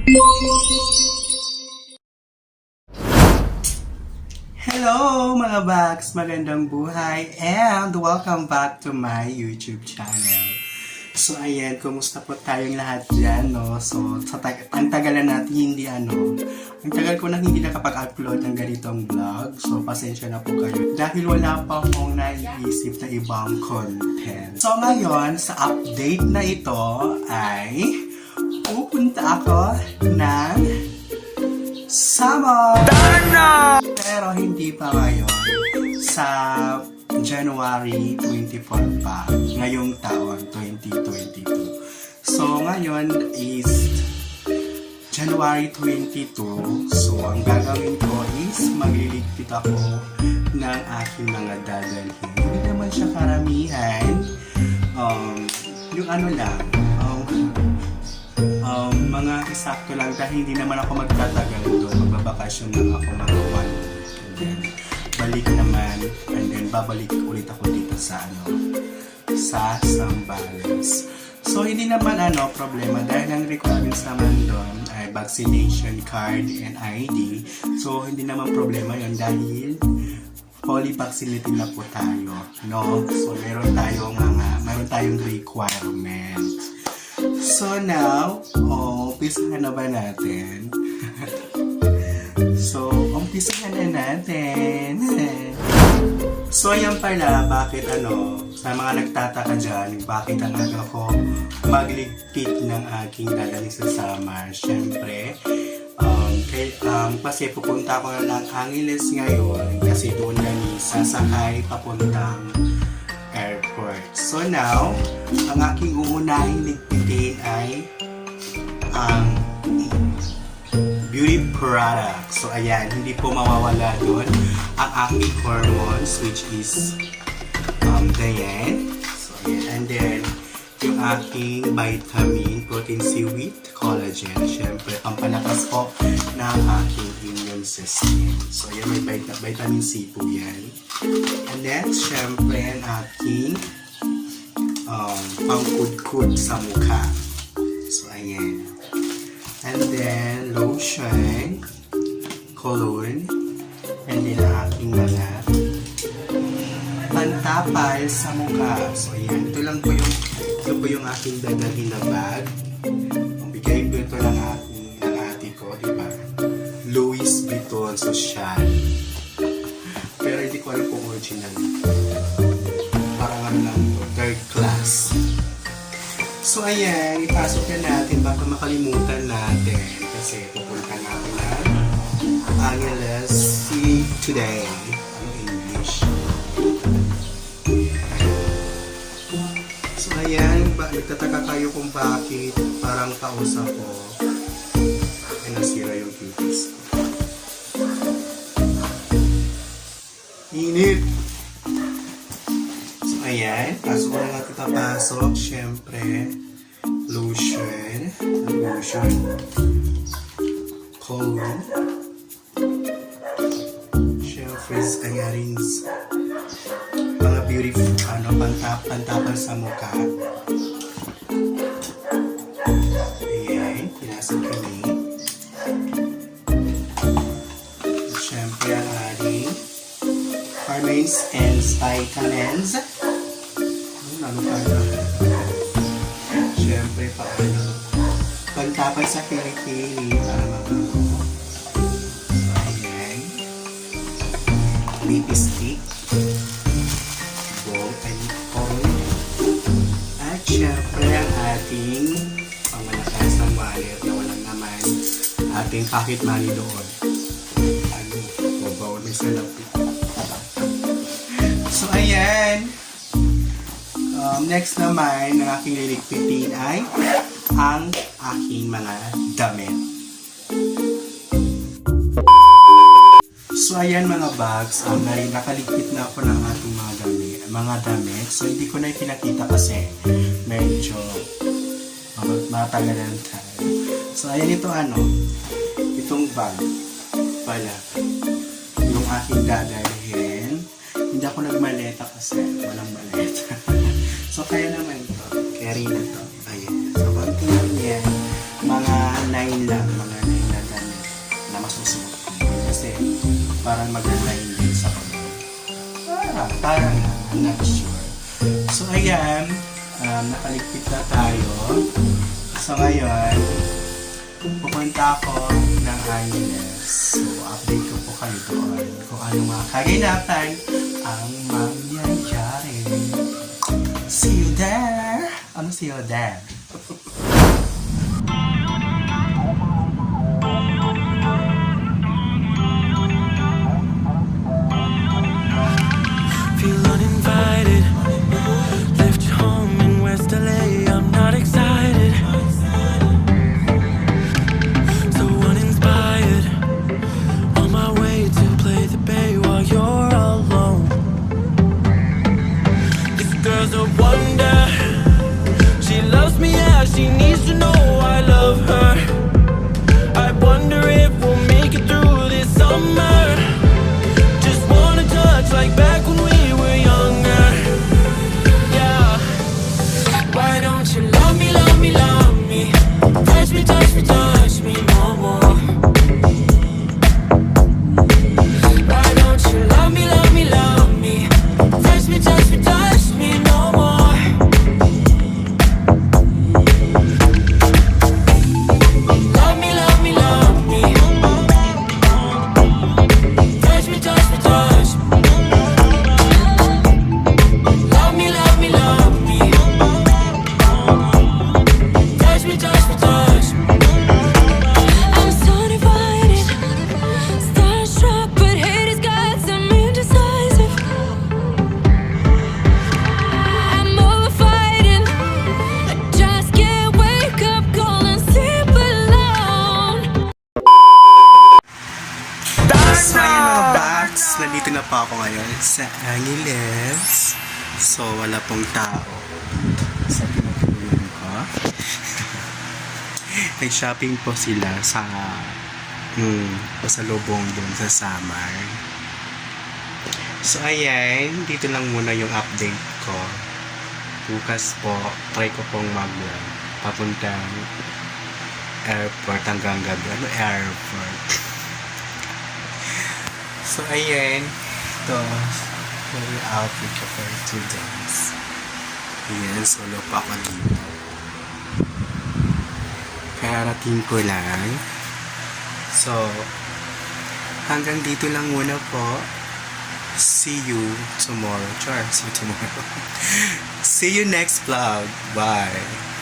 Hello mga bags! Magandang buhay and welcome back to my YouTube channel. So ayan, kumusta po tayong lahat dyan, no? So ang tagalan natin ang tagal ko nang hindi nakapag-upload ng ganitong vlog. So pasensya na po kayo dahil wala pa akong naiisip na ibang content. So ngayon, sa update na ito ay pupunta ako ng Samar! Pero hindi pa ngayon. Sa January 24 pa. Ngayong taon, 2022. So, ngayon is January 22. So, ang gagawin ko is magliligpit ako ng aking mga dadalhin. Hindi naman siya karamihan. Yung ano lang, mga isakto lang dahil hindi naman ako magtatagal doon. Magbabakasyon lang ako mga 1 week. And then, balik naman. And then, babalik ulit ako dito sa Sambales. So, hindi naman problema dahil ang requirements naman doon ay vaccination card and ID. So, hindi naman problema yon dahil fully vaccinated na po tayo. No? So, meron tayong requirements. So now, umpisahan na ba natin? So, yan pala, bakit sa mga nagtataka dyan, bakit talaga ako magligpit ng aking dadalhin sa Samar? Siyempre, kasi pupunta ko na ng Angeles ngayon kasi doon kami sasakay papuntang airport. So now, ang aking uunahing ligpitin ay ang beauty product. So ayan, hindi po mawawala doon ang aking hormones which is Diane. So ayan, and then yung aking vitamin, protein C with collagen. Siyempre, pampalakas po ng aking immune system. So ayan, may vitamin C po yan. And then, syempre, ang aking pangkudkud sa mukha. So, ayan. And then, lotion, cologne, and then, ang aking mga pantapal sa mukha. So, ayan. Ito po yung aking dadalhin na bag. Ang bigay ko ito ng ate ko, diba? Louis Vuitton Social. Pero hindi ko alam kung original. Parang lang ito, third class. So ayan, ipasok na natin baka makalimutan natin kasi pupunta na ako ng Angeles today. Ang English. So ayan, nagtataka kayo kung bakit parang kausap ko ay nasira yung cuties. Init! So, ayan. Pasok ko na nga papasok. Siyempre, lotion. Cologne. Siyempre, earrings. Mga beautiful, pantapal sa mukha. Ayan. Pinasok kami. Siyempre, ang ating vitamins and vitamins. Ano pa na? Siyempre, pagtapal sa kilikili para mabango. So, ayan. Lipstick. Bowl and coal. At siyempre, ang ating pangmalakas ng wallet na walang naman ating pocket money doon. Bawal may salapi. So, ayan. Next naman, ang aking liligpitin ay ang aking mga damit. So, ayan mga bags. Nakaligpit na ako ng ating mga damit. So, hindi ko na ipinakita kasi medyo matagalan tayo. So, ayan ito itong bag pala. Yung aking dadalhin. Hindi ako nagmaleta kasi walang maleta. So, kaya naman ito. Carry na to. Ayan. So, konti lang yan. Mga 9 lang, mga 9 na damit na masusuot ko. Kasi parang mag-align din sa pag. Parang I'm not sure. So ayan, nakaligpit na tayo. So ngayon, pupunta ako ng Angeles. So update ko po kayo doon kung ano mga kaganapan ang mangyayari. See you there! Ano see you there? Feel uninvited. Left you home in West LA. I'm not excited. So uninspired. On my way to play the bay while you're alone. This girl's a wonder. She loves me, yeah. She needs to know I love her. I wonder if we'll make it through this summer. Just wanna touch like back when we were younger. Yeah. Why don't you love me, love me, love me? Touch me, touch me, touch me no more. Why don't you love me, love me, love me? Touch me, touch me, touch me no more. Love me, love me, love me. Touch me, touch me, touch me. Love me, love me, love me. Touch me, touch me, touch me. I'm so divided, starstruck, but hate has got some indecisive. I'm over fighting. I just can't wake up cold and sleep alone. So ayun mga bats, nandito na po ako ngayon sa Angeles. So wala pong tao sa pinagpunan ko. Nag-shopping po sila sa pasalubong dun sa Samar. So ayan, dito lang muna yung update ko. Bukas po, try ko pong papuntang airport hanggang gabi. Ano airport? So ayan, ito yung outfit ko for today. Ayan, solo pa ako dito. Karating ko lang. So, hanggang dito lang muna po. See you tomorrow. See you tomorrow. See you next vlog. Bye.